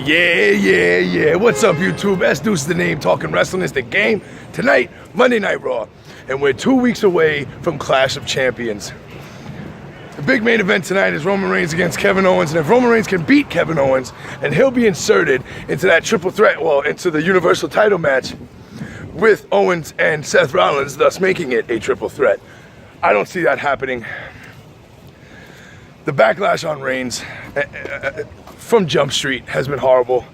Yeah. What's up, YouTube? S-Deuce is the name. Talking wrestling is the game. Tonight, Monday Night Raw. And we're 2 weeks away from Clash of Champions. The big main event tonight is Roman Reigns against Kevin Owens. And if Roman Reigns can beat Kevin Owens, and he'll be inserted into that triple threat, well, into the Universal title match with Owens and Seth Rollins, thus making it a triple threat. I don't see that happening. The backlash on Reigns from Jump Street has been horrible.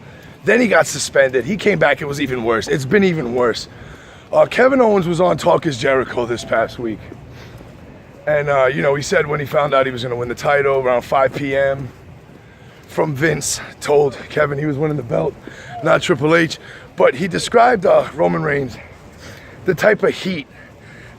Then he got suspended. He came back, it was even worse. It's been even worse. Kevin Owens was on Talk is Jericho this past week. And, he said when he found out he was going to win the title around 5 p.m. from Vince, told Kevin he was winning the belt, not Triple H. But he described Roman Reigns, the type of heat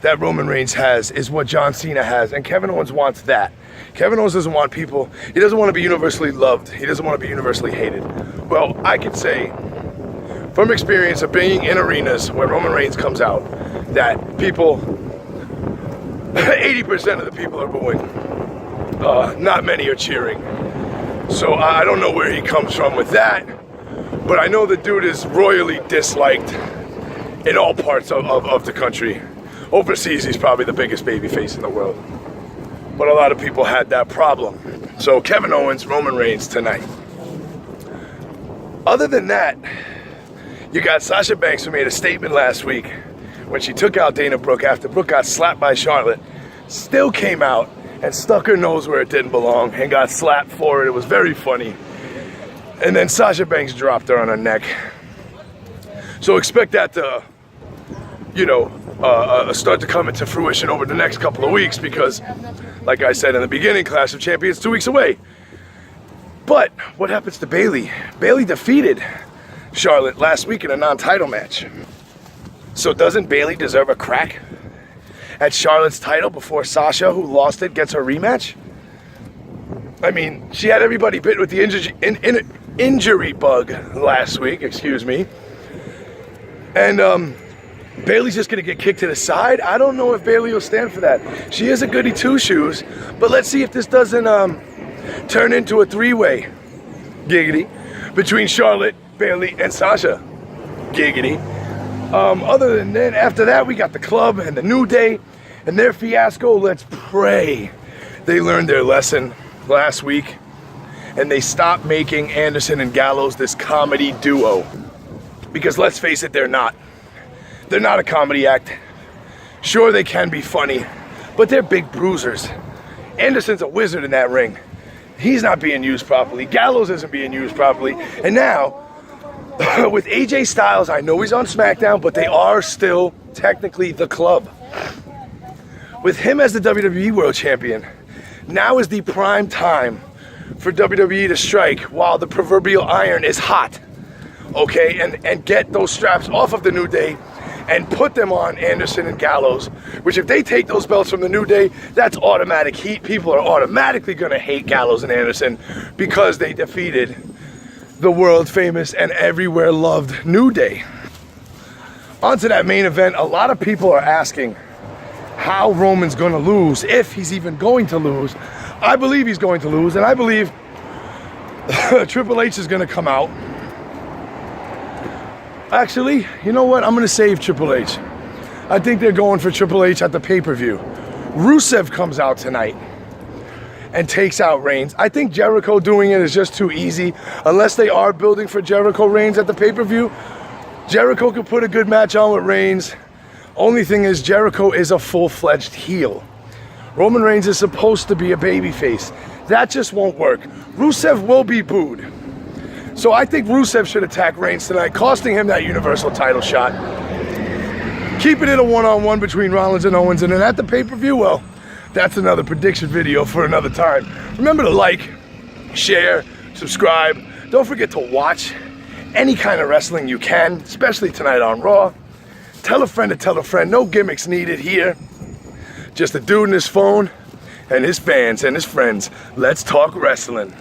that Roman Reigns has is what John Cena has, and Kevin Owens wants that. Kevin Owens doesn't want people, he doesn't want to be universally loved. He doesn't want to be universally hated. Well, I could say, from experience of being in arenas where Roman Reigns comes out, that people, 80% of the people are booing. Not many are cheering. So I don't know where he comes from with that, but I know the dude is royally disliked in all parts of the country. Overseas, he's probably the biggest babyface in the world. But a lot of people had that problem. So Kevin Owens, Roman Reigns tonight. Other than that, you got Sasha Banks, who made a statement last week when she took out Dana Brooke after Brooke got slapped by Charlotte. Still came out and stuck her nose where it didn't belong and got slapped for it. It was very funny. And then Sasha Banks dropped her on her neck. So expect that to, start to come into fruition over the next couple of weeks because, like I said in the beginning, Clash of Champions 2 weeks away. But what happens to Bayley? Bayley defeated Charlotte last week in a non-title match. So doesn't Bayley deserve a crack at Charlotte's title before Sasha, who lost it, gets her rematch? I mean, she had everybody bit with the injury bug last week, excuse me. And Bayley's just gonna get kicked to the side. I don't know if Bayley will stand for that. She is a goody two-shoes, but let's see if this doesn't turn into a three-way, giggity, between Charlotte, Bayley, and Sasha, giggity. Other than that, after that, we got the Club and the New Day and their fiasco. Let's pray they learned their lesson last week and they stopped making Anderson and Gallows this comedy duo. Because let's face it, they're not. They're not a comedy act. Sure, they can be funny, but they're big bruisers. Anderson's a wizard in that ring. He's not being used properly. Gallows isn't being used properly. And now, with AJ Styles, I know he's on SmackDown, but they are still technically the Club. With him as the WWE World Champion, now is the prime time for WWE to strike while the proverbial iron is hot. Okay, and get those straps off of the New Day and put them on Anderson and Gallows, which if they take those belts from the New Day, that's automatic heat. People are automatically going to hate Gallows and Anderson because they defeated the world famous and everywhere loved New Day. On to that main event, a lot of people are asking how Roman's going to lose, if he's even going to lose. I believe he's going to lose, and I believe Triple H is going to come out. Actually, you know what? I'm going to save Triple H. I think they're going for Triple H at the pay-per-view. Rusev comes out tonight and takes out Reigns. I think Jericho doing it is just too easy. Unless they are building for Jericho Reigns at the pay-per-view, Jericho could put a good match on with Reigns. Only thing is, Jericho is a full-fledged heel. Roman Reigns is supposed to be a babyface. That just won't work. Rusev will be booed. So I think Rusev should attack Reigns tonight, costing him that Universal title shot. Keeping it a one-on-one between Rollins and Owens, and then at the pay-per-view, well, that's another prediction video for another time. Remember to like, share, subscribe. Don't forget to watch any kind of wrestling you can, especially tonight on Raw. Tell a friend to tell a friend. No gimmicks needed here. Just a dude and his phone and his fans and his friends. Let's talk wrestling.